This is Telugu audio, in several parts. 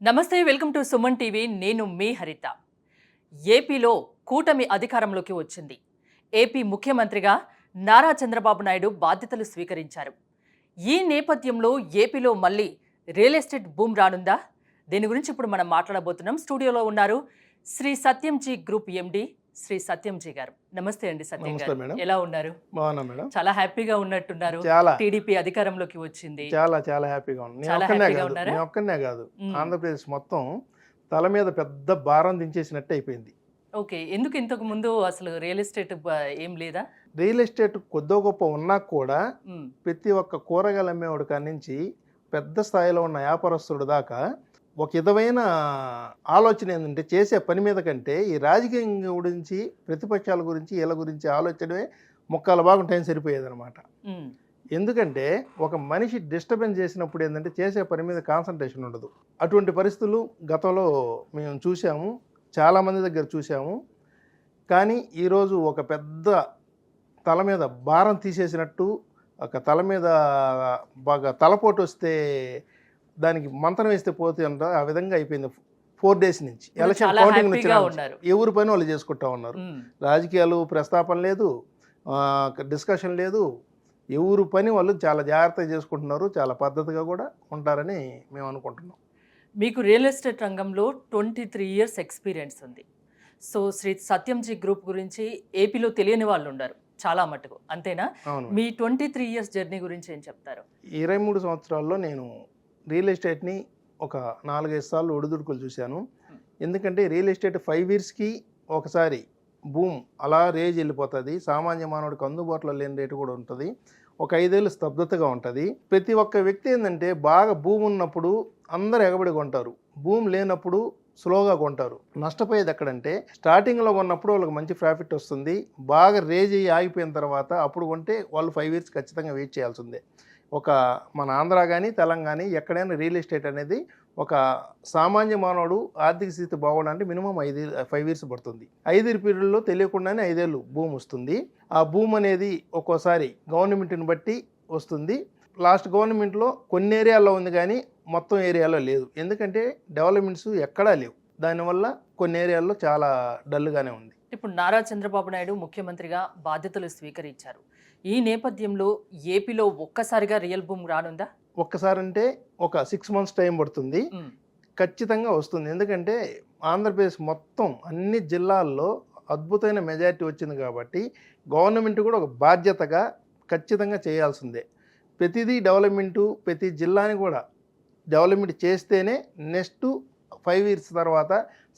నమస్తే, వెల్కమ్ టు సుమన్ టీవీ. నేను మీ హరిత. ఏపీలో కూటమి అధికారంలోకి వచ్చింది. ఏపీ ముఖ్యమంత్రిగా నారా చంద్రబాబు నాయుడు బాధ్యతలు స్వీకరించారు. ఈ నేపథ్యంలో ఏపీలో మళ్ళీ రియల్ ఎస్టేట్ బూమ్ రానుందా? దీని గురించి ఇప్పుడు మనం మాట్లాడబోతున్నాం. స్టూడియోలో ఉన్నారు శ్రీ సత్యంజీ గ్రూప్ ఎండి శ్రీ సత్యంజీ గారు. నమస్తే అండి సత్యం గారు, ఎలా ఉన్నారు? బాగున్నా మేడం. చాలా హ్యాపీగా ఉన్నట్టున్నారు. టీడీపీ అధికారంలోకి వచ్చింది. చాలా హ్యాపీగా ఉంది. నేను ఒక్కనే కాదు, ఆంధ్రప్రదేశ్ మొత్తం తల మీద పెద్ద భారం దించేసినట్టు అయిపోయింది. ఓకే, ఎందుకు ఇంతకు ముందు అసలు రియల్ ఎస్టేట్ ఏం లేదా? రియల్ ఎస్టేట్ కొద్దో గొప్ప ఉన్నా కూడా ప్రతి ఒక్క కూరగాయలు అమ్మేవాడు కాడి నుంచి పెద్ద స్థాయిలో ఉన్న వ్యాపారస్తుడు దాకా ఒక విధమైన ఆలోచన ఏంటంటే, చేసే పని మీద కంటే ఈ రాజకీయం గురించి, ప్రతిపక్షాల గురించి, వీళ్ళ గురించి ఆలోచనమే ముక్కాల భాగం టైం సరిపోయేదన్నమాట. ఎందుకంటే ఒక మనిషి డిస్టర్బెన్స్ చేసినప్పుడు ఏంటంటే చేసే పని మీద కాన్సన్ట్రేషన్ ఉండదు. అటువంటి పరిస్థితులు గతంలో మేము చూసాము, చాలామంది దగ్గర చూసాము. కానీ ఈరోజు ఒక పెద్ద తల మీద భారం తీసేసినట్టు, ఒక తల మీద బాగా తలపోటు వస్తే దానికి మంత్రం వేస్తే పోతే అంట, ఆ విధంగా అయిపోయింది. 4 days నుంచి ఎలక్షన్ కౌంటింగ్ ఎవరి పని వాళ్ళు చేసుకుంటా ఉన్నారు. రాజకీయాలు ప్రస్తాపన లేదు, డిస్కషన్ లేదు, ఎవరు పని వాళ్ళు చాలా జాగ్రత్తగా చేసుకుంటున్నారు. చాలా పద్ధతిగా కూడా ఉంటారని మేము అనుకుంటున్నాం. మీకు రియల్ ఎస్టేట్ రంగంలో 23 years ఎక్స్పీరియన్స్ ఉంది. సో శ్రీ సత్యంజీ గ్రూప్ గురించి ఏపీలో తెలియని వాళ్ళు ఉన్నారు చాలా మటుకు, అంతేనా? మీ 23 years జర్నీ గురించి ఏం చెప్తారు? 23 సంవత్సరాల్లో నేను రియల్ ఎస్టేట్ని ఒక 4-5 సార్లు ఒడిదుడుకులు చూశాను. ఎందుకంటే రియల్ ఎస్టేట్ 5 yearsకి ఒకసారి బూమ్ అలా రేజ్ వెళ్ళిపోతుంది. సామాన్య మానవుడికి అందుబాటులో లేని రేటు కూడా ఉంటుంది. ఒక 5 ఏళ్ళు స్తబ్దతగా ఉంటుంది. ప్రతి ఒక్క వ్యక్తి ఏంటంటే బాగా భూమి ఉన్నప్పుడు అందరూ ఎగబడి కొంటారు, భూమి లేనప్పుడు స్లోగా కొంటారు. నష్టపోయేది ఎక్కడంటే స్టార్టింగ్లో కొన్నప్పుడు వాళ్ళకి మంచి ప్రాఫిట్ వస్తుంది. బాగా రేజ్ అయ్యి ఆగిపోయిన తర్వాత అప్పుడు కొంటే వాళ్ళు 5 years ఖచ్చితంగా వెయిట్ చేయాల్సిందే. ఒక మన ఆంధ్ర కానీ తెలంగాణ ఎక్కడైనా రియల్ ఎస్టేట్ అనేది ఒక సామాన్య మానవుడు ఆర్థిక స్థితి బాగోడానికి మినిమం 5 years పడుతుంది. 5 year పీరియడ్లో తెలియకుండానే 5 ఏళ్ళు భూమి వస్తుంది. ఆ భూమి అనేది ఒక్కోసారి గవర్నమెంట్ని బట్టి వస్తుంది. లాస్ట్ గవర్నమెంట్లో కొన్ని ఏరియాల్లో ఉంది కానీ మొత్తం ఏరియాలో లేదు. ఎందుకంటే డెవలప్మెంట్స్ ఎక్కడా లేవు. దానివల్ల కొన్ని ఏరియాల్లో చాలా డల్గానే ఉంది. ఇప్పుడు నారా చంద్రబాబు నాయుడు ముఖ్యమంత్రిగా బాధ్యతలు స్వీకరించారు. ఈ నేపథ్యంలో ఏపీలో ఒక్కసారిగా రియల్ బూమ్ రానుందా? ఒక్కసారి అంటే ఒక 6 months టైం పడుతుంది, ఖచ్చితంగా వస్తుంది. ఎందుకంటే ఆంధ్రప్రదేశ్ మొత్తం అన్ని జిల్లాల్లో అద్భుతమైన మెజారిటీ వచ్చింది కాబట్టి గవర్నమెంట్ కూడా ఒక బాధ్యతగా ఖచ్చితంగా చేయాల్సిందే. ప్రతిదీ డెవలప్మెంటు, ప్రతి జిల్లాని కూడా డెవలప్మెంట్ చేస్తేనే నెక్స్ట్ 5 years తర్వాత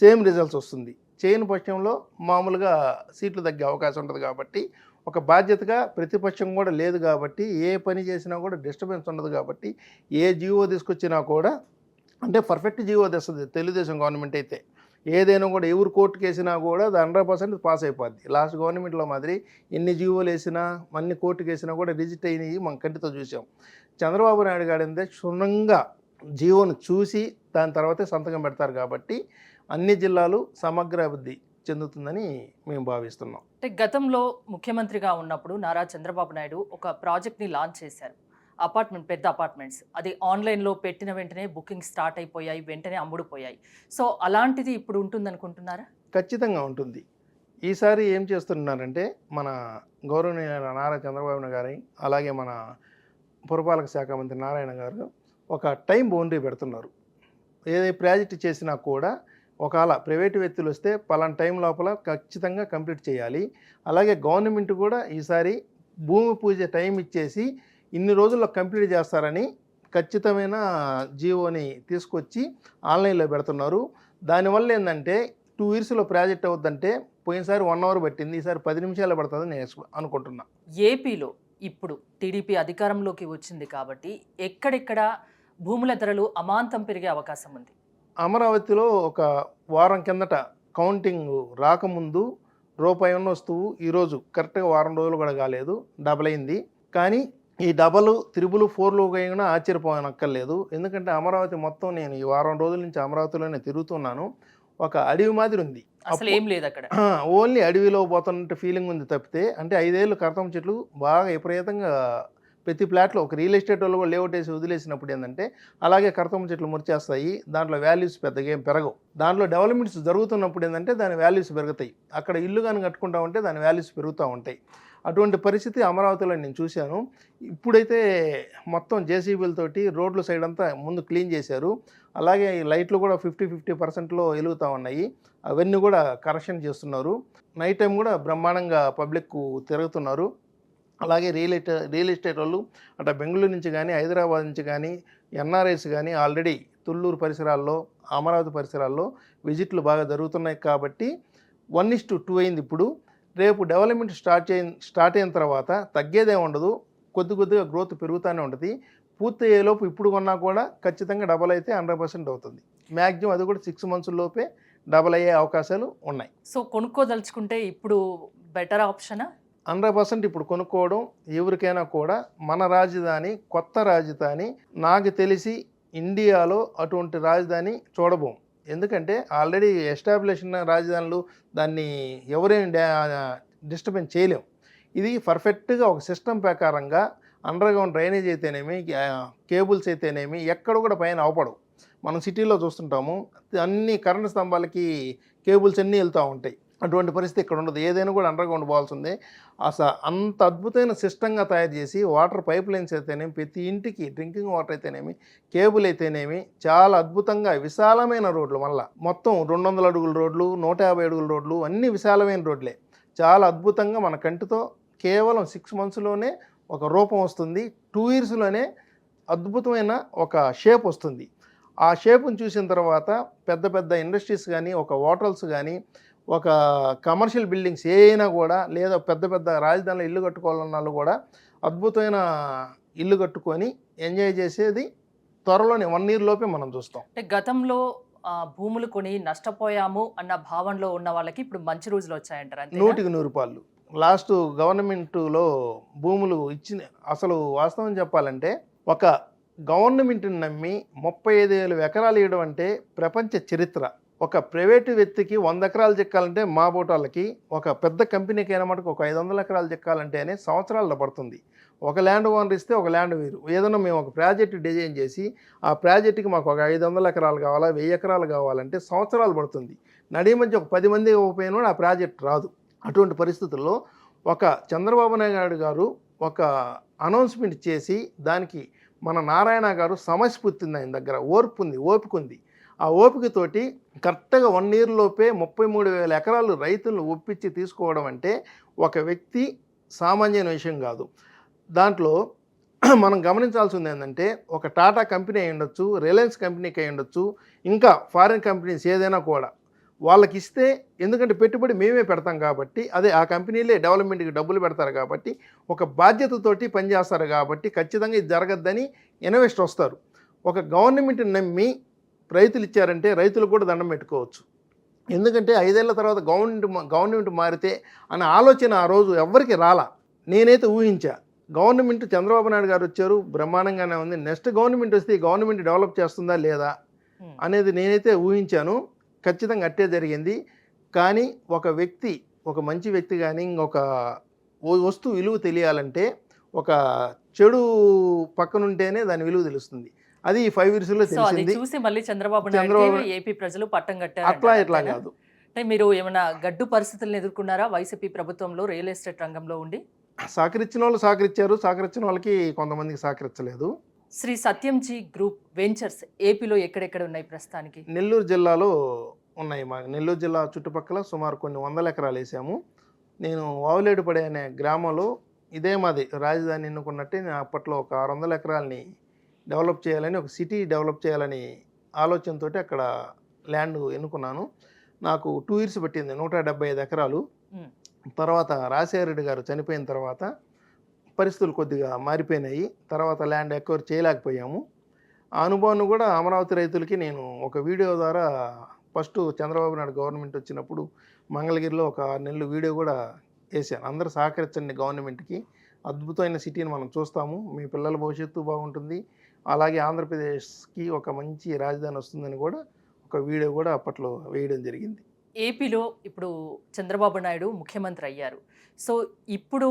సేమ్ రిజల్ట్స్ వస్తుంది. చేయని పక్షంలో మామూలుగా సీట్లు తగ్గే అవకాశం ఉంటుంది. కాబట్టి ఒక బాధ్యతగా ప్రతిపక్షం కూడా లేదు కాబట్టి ఏ పని చేసినా కూడా డిస్టర్బెన్స్ ఉండదు. కాబట్టి ఏ జీవో తీసుకొచ్చినా కూడా అంటే పర్ఫెక్ట్ జీవో తెస్తుంది తెలుగుదేశం గవర్నమెంట్ అయితే. ఏదైనా కూడా ఎవరు కోర్టుకు వేసినా కూడా అది 100% పాస్ అయిపోద్ది. లాస్ట్ గవర్నమెంట్లో మాదిరి ఎన్ని జీవోలు వేసినా అన్ని కోర్టుకు వేసినా కూడా రిజిట్ అయినవి మనం కంటితో చూసాం. చంద్రబాబు నాయుడు గారు అంటే క్షుణ్ణంగా జీవోను చూసి దాని తర్వాతే సంతకం పెడతారు. కాబట్టి అన్ని జిల్లాలు సమగ్ర అభివృద్ధి చెందుతుందని మేము భావిస్తున్నాం. అంటే గతంలో ముఖ్యమంత్రిగా ఉన్నప్పుడు నారా చంద్రబాబు నాయుడు ఒక ప్రాజెక్ట్ని లాంచ్ చేశారు. పెద్ద అపార్ట్మెంట్స్. అది ఆన్లైన్లో పెట్టిన వెంటనే బుకింగ్ స్టార్ట్ అయిపోయాయి, వెంటనే అమ్ముడుపోయాయి. సో అలాంటిది ఇప్పుడు ఉంటుందనుకుంటున్నారా? ఖచ్చితంగా ఉంటుంది. ఈసారి ఏం చేస్తున్నారంటే మన గౌరవనీయ నారా చంద్రబాబు నాయుడు గారి, అలాగే మన పురపాలక శాఖ మంత్రి నారాయణ గారు ఒక టైం బౌండరీ పెడుతున్నారు. ఏదైతే ప్రాజెక్ట్ చేసినా కూడా ఒకవేళ ప్రైవేటు వ్యక్తులు వస్తే పలానా టైం లోపల ఖచ్చితంగా కంప్లీట్ చేయాలి. అలాగే గవర్నమెంట్ కూడా ఈసారి భూమి పూజ టైం ఇచ్చేసి ఇన్ని రోజుల్లో కంప్లీట్ చేస్తారని ఖచ్చితమైన జీవోని తీసుకొచ్చి ఆన్లైన్లో పెడుతున్నారు. దానివల్ల ఏంటంటే 2 yearsలో ప్రాజెక్ట్ అవుద్దంటే పోయినసారి 1 hour పట్టింది, ఈసారి 10 నిమిషాలు పడుతుందని నేను అనుకుంటున్నా. ఏపీలో ఇప్పుడు టీడీపీ అధికారంలోకి వచ్చింది కాబట్టి ఎక్కడెక్కడ భూముల ధరలు అమాంతం పెరిగే అవకాశం ఉంది. అమరావతిలో ఒక వారం కిందట కౌంటింగ్ రాకముందు రూపాయి ఉన్న వస్తువు ఈరోజు కరెక్ట్గా వారం రోజులు కూడా కాలేదు, డబల్ అయింది. కానీ ఈ డబల్, 3, 4 అయినా ఆశ్చర్యపోనక్కర్లేదు. ఎందుకంటే అమరావతి మొత్తం నేను ఈ వారం రోజుల నుంచి అమరావతిలోనే తిరుగుతున్నాను. ఒక అడవి మాదిరి ఉంది, అసలు ఏం లేదు అక్కడ. ఓన్లీ అడవిలో పోతున్నట్టు ఫీలింగ్ ఉంది తప్పితే, అంటే 5 ఏళ్ళు కర్తం చెట్లు బాగా విపరీతంగా ప్రతి ప్లాట్లో ఒక రియల్ ఎస్టేట్ వాళ్ళు కూడా లేఅవుట్ వేసి వదిలేసినప్పుడు ఏంటంటే అలాగే కర్తమ్మ చెట్లు మురిచేస్తాయి, దాంట్లో వాల్యూస్ పెద్దగా ఏం పెరగవు. దాంట్లో డెవలప్మెంట్స్ జరుగుతున్నప్పుడు ఏంటంటే దాని వాల్యూస్ పెరుగుతాయి. అక్కడ ఇల్లు కానీ కట్టుకుంటా ఉంటే దాని వాల్యూస్ పెరుగుతూ ఉంటాయి. అటువంటి పరిస్థితి అమరావతిలో నేను చూశాను. ఇప్పుడైతే మొత్తం జేసీబీలతోటి రోడ్ల సైడ్ అంతా ముందు క్లీన్ చేశారు. అలాగే ఈ లైట్లు కూడా 50% వెలుగుతూ ఉన్నాయి. అవన్నీ కూడా కరెక్షన్ చేస్తున్నారు. నైట్ టైం కూడా బ్రహ్మాండంగా పబ్లిక్ తిరుగుతున్నారు. అలాగే రియల్ ఎస్టేట్ వాళ్ళు అటు బెంగళూరు నుంచి కానీ హైదరాబాద్ నుంచి కానీ ఎన్ఆర్ఐస్ కానీ ఆల్రెడీ తుళ్ళూరు పరిసరాల్లో అమరావతి పరిసరాల్లో విజిట్లు బాగా జరుగుతున్నాయి. కాబట్టి 1:2 అయింది. ఇప్పుడు రేపు డెవలప్మెంట్ స్టార్ట్ అయిన తర్వాత తగ్గేదే ఉండదు, కొద్దిగా గ్రోత్ పెరుగుతూనే ఉంటుంది. పూర్తి అయ్యేలోపు ఇప్పుడు కొన్నా కూడా ఖచ్చితంగా డబల్ అయితే 100% అవుతుంది. మ్యాక్సిమం అది కూడా 6 months లోపే డబల్ అయ్యే అవకాశాలు ఉన్నాయి. సో కొనుక్కోదలుచుకుంటే ఇప్పుడు బెటర్ ఆప్షనా? 100% ఇప్పుడు కొనుక్కోవడం ఎవరికైనా కూడా. మన రాజధాని, కొత్త రాజధాని, నాకు తెలిసి ఇండియాలో అటువంటి రాజధాని చూడబోం. ఎందుకంటే ఆల్రెడీ ఎస్టాబ్లిష్ అయిన రాజధానులు దాన్ని ఎవరేం డిస్టర్బెన్స్ చేయలేం. ఇది పర్ఫెక్ట్గా ఒక సిస్టమ్ ప్రకారంగా అండర్గ్రౌండ్ డ్రైనేజ్ అయితేనేమి, కేబుల్స్ అయితేనేమి ఎక్కడ కూడా పైన అవపడవు. మనం సిటీలో చూస్తుంటాము, అన్ని కరెంటు స్తంభాలకి కేబుల్స్ అన్నీ వెళ్తూ ఉంటాయి. అటువంటి పరిస్థితి ఇక్కడ ఉండదు. ఏదైనా కూడా అండర్గ్రౌండ్ పోవాల్సిందే. అసలు అంత అద్భుతమైన సిస్టంగా తయారు చేసి వాటర్ పైప్ లైన్స్ అయితేనేమి, ప్రతి ఇంటికి డ్రింకింగ్ వాటర్ అయితేనేమి, కేబుల్ అయితేనేమి చాలా అద్భుతంగా విశాలమైన రోడ్లు, మళ్ళీ మొత్తం 200 అడుగుల రోడ్లు, 150 అడుగుల రోడ్లు, అన్నీ విశాలమైన రోడ్లే. చాలా అద్భుతంగా మన కంటితో కేవలం 6 monthsలోనే ఒక రూపం వస్తుంది. 2 yearsలోనే అద్భుతమైన ఒక షేప్ వస్తుంది. ఆ షేప్ను చూసిన తర్వాత పెద్ద పెద్ద ఇండస్ట్రీస్ కానీ, ఒక హోటల్స్ కానీ, ఒక కమర్షియల్ బిల్డింగ్స్ ఏమైనా కూడా, లేదా పెద్ద పెద్ద రాజధానిలో ఇల్లు కట్టుకోవాలన్న వాళ్ళు కూడా అద్భుతమైన ఇల్లు కట్టుకొని ఎంజాయ్ చేసేది త్వరలోనే 1 year లోపే మనం చూస్తాం. అంటే గతంలో భూములు కొని నష్టపోయాము అన్న భావనలో ఉన్న వాళ్ళకి ఇప్పుడు మంచి రోజులు వచ్చాయంటారు. 100% లాస్ట్ గవర్నమెంట్లో భూములు ఇచ్చిన, అసలు వాస్తవం చెప్పాలంటే ఒక గవర్నమెంట్ని నమ్మి 35,000 ఎకరాలు ఇవ్వడం అంటే ప్రపంచ చరిత్ర. ఒక ప్రైవేటు వ్యక్తికి 100 ఎకరాలు చెక్కాలంటే మా బోటాలకి, ఒక పెద్ద కంపెనీకి అయినా మటుకు ఒక 500 ఎకరాలు చెక్కాలంటేనే సంవత్సరాలు పడుతుంది. ఒక ల్యాండ్ ఓనర్ ఇస్తే ఒక ల్యాండ్ వీరు ఏదైనా మేము ఒక ప్రాజెక్ట్ డిజైన్ చేసి ఆ ప్రాజెక్టుకి మాకు ఒక 500 ఎకరాలు కావాలా, 1000 ఎకరాలు కావాలంటే సంవత్సరాలు పడుతుంది. నడి మధ్య ఒక 10 మంది పోయినా ఆ ప్రాజెక్ట్ రాదు. అటువంటి పరిస్థితుల్లో ఒక చంద్రబాబు నాయుడు గారు ఒక అనౌన్స్మెంట్ చేసి దానికి మన నారాయణ గారు సమస్ఫూర్తి ఉంది, ఆయన దగ్గర ఓపిక ఉంది. ఆ ఓపికతోటి కరెక్ట్గా 1 year లోపే 33,000 ఎకరాలు రైతులను ఒప్పించి తీసుకోవడం అంటే ఒక వ్యక్తి సామాన్యమైన విషయం కాదు. దాంట్లో మనం గమనించాల్సింది ఏంటంటే ఒక టాటా కంపెనీ అయి ఉండొచ్చు, రిలయన్స్ కంపెనీకి అయి ఉండొచ్చు, ఇంకా ఫారిన్ కంపెనీస్ ఏదైనా కూడా వాళ్ళకి ఇస్తే, ఎందుకంటే పెట్టుబడి మేమే పెడతాం కాబట్టి, అదే ఆ కంపెనీలే డెవలప్మెంట్కి డబ్బులు పెడతారు కాబట్టి, ఒక బాధ్యతతోటి పనిచేస్తారు కాబట్టి ఖచ్చితంగా ఇది జరగద్దని ఇన్వెస్ట్ వస్తారు. ఒక గవర్నమెంట్ని నమ్మి రైతులు ఇచ్చారంటే రైతులు కూడా దండం పెట్టుకోవచ్చు. ఎందుకంటే 5 ఏళ్ల తర్వాత గవర్నమెంట్ మారితే అనే ఆలోచన ఆ రోజు ఎవ్వరికి రాలా. నేనైతే ఊహించా. గవర్నమెంట్ చంద్రబాబు నాయుడు గారు వచ్చారు, బ్రహ్మాండంగానే ఉంది. నెక్స్ట్ గవర్నమెంట్ వస్తే ఈ గవర్నమెంట్ డెవలప్ చేస్తుందా లేదా అనేది నేనైతే ఊహించాను. ఖచ్చితంగా అట్టే జరిగింది. కానీ ఒక వ్యక్తి, ఒక మంచి వ్యక్తి కానీ ఇంకొక వస్తువు విలువ తెలియాలంటే ఒక చెడు పక్కనుంటేనే దాని విలువ తెలుస్తుంది. అది ఈ 5 yearsలో తెలిసింది. చూసి మళ్ళీ చంద్రబాబు నాయుడు ఏపీ ప్రజలు పట్టం కట్టారు. ఇట్లా కాదు. అంటే మీరు ఏమైనా గడ్డు పరిస్థితులను ఎదుర్కొన్నారా వైసీపీ ప్రభుత్వంలో రియల్ ఎస్టేట్ రంగంలో ఉండి? సహకరించిన వాళ్ళు సహకరించారు, సహకరించిన వాళ్ళకి కొంతమందికి సహకరించలేదు. శ్రీ సత్యంజీ గ్రూప్ వెంచర్స్ ఏపీలో ఎక్కడెక్కడ ఉన్నాయి ప్రస్తుతానికి? నెల్లూరు జిల్లాలో ఉన్నాయి. మా నెల్లూరు జిల్లా చుట్టుపక్కల సుమారు కొన్ని 100 ఎకరాలు వేసాము. నేను వావులేడుపడే అనే గ్రామంలో ఇదే మాది రాజధాని ఎన్నుకున్నట్టే నేను అప్పట్లో ఒక 600 ఎకరాలని డెవలప్ చేయాలని, ఒక సిటీ డెవలప్ చేయాలని ఆలోచనతో అక్కడ ల్యాండ్ ఎన్నుకున్నాను. నాకు 2 years పట్టింది, 175 ఎకరాలు. తర్వాత రాజశేఖర రెడ్డి గారు చనిపోయిన తర్వాత పరిస్థితులు కొద్దిగా మారిపోయినాయి. తర్వాత ల్యాండ్ ఎక్వైర్ చేయలేకపోయాము. ఆ అనుభవాన్ని కూడా అమరావతి రైతులకి నేను ఒక వీడియో ద్వారా ఫస్ట్ చంద్రబాబు నాయుడు గవర్నమెంట్ వచ్చినప్పుడు మంగళగిరిలో ఒక 6 నెలలు వీడియో కూడా వేసాను. అందరూ సహకరించండి గవర్నమెంట్కి, అద్భుతమైన సిటీని మనం చూస్తాము, మీ పిల్లల భవిష్యత్తు బాగుంటుంది, అలాగే ఆంధ్రప్రదేశ్కి ఒక మంచి రాజధాని వస్తుందని కూడా ఒక వీడియో కూడా అప్పట్లో వేయడం జరిగింది. ఏపీలో ఇప్పుడు చంద్రబాబు నాయుడు ముఖ్యమంత్రి అయ్యారు. సో ఇప్పుడు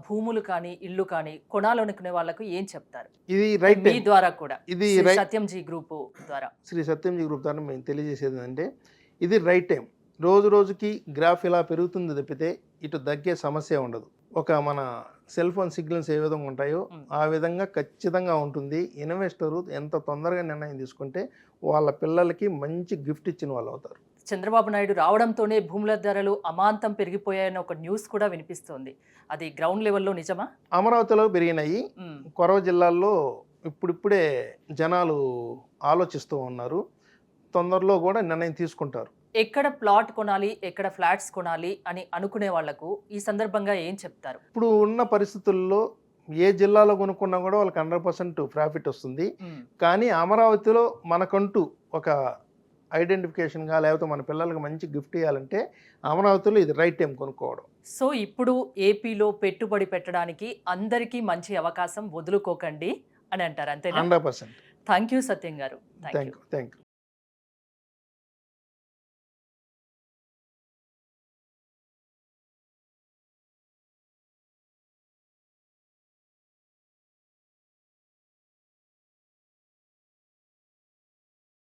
భూములు కానీ ఇల్లు కానీ కొనాలనుకునే వాళ్ళకు ఏం చెప్తారు ఇది రైట్ మీ ద్వారా కూడా ఇది శ్రీ రైట్ సత్యంజీ గ్రూప్ ద్వారా శ్రీ సత్యంజీ గ్రూప్ ద్వారా మేము తెలియజేసేది ఏంటంటే ఇది రైట్ టైం. రోజు రోజుకి గ్రాఫ్ ఇలా పెరుగుతుంది తప్పితే ఇటు తగ్గే సమస్య ఉండదు. ఒక మన సెల్ ఫోన్ సిగ్నల్స్ ఏ విధంగా ఉంటాయో ఆ విధంగా ఖచ్చితంగా ఉంటుంది. ఇన్వెస్టరు ఎంత తొందరగా నిర్ణయం తీసుకుంటే వాళ్ళ పిల్లలకి మంచి గిఫ్ట్ ఇచ్చిన వాళ్ళు అవుతారు. చంద్రబాబు నాయుడు రావడంతోనే భూముల ధరలు అమాంతం పెరిగిపోయాయని ఒక న్యూస్ కూడా వినిపిస్తోంది. అది గ్రౌండ్ లెవెల్లో నిజమా? అమరావతిలో పెరిగినాయి. కొరవ జిల్లాల్లో ఇప్పుడిప్పుడే జనాలు ఆలోచిస్తూ ఉన్నారు. తొందరలో కూడా నిర్ణయం తీసుకుంటారు. ఎక్కడ ప్లాట్ కొనాలి, ఎక్కడ ఫ్లాట్స్ కొనాలి అని అనుకునే వాళ్లకు ఈ సందర్భంగా ఏం చెప్తారు? ఇప్పుడు ఉన్న పరిస్థితుల్లో ఏ జిల్లాలో కొనుక్కున్నా కూడా వాళ్ళకి 100% ప్రాఫిట్ వస్తుంది. కానీ అమరావతిలో మనకంటూ ఒక ఐడెంటిఫికేషన్గా లేకపోతే మన పిల్లలకి మంచి గిఫ్ట్ ఇవ్వాలంటే అమరావతిలో ఇది రైట్ టైం కొనుక్కోవడం. సో ఇప్పుడు ఏపీలో పెట్టుబడి పెట్టడానికి అందరికీ మంచి అవకాశం, వదులుకోకండి అని అంటారు, అంతేనా? 100%. థ్యాంక్ యూ సత్యం గారు. Thank you.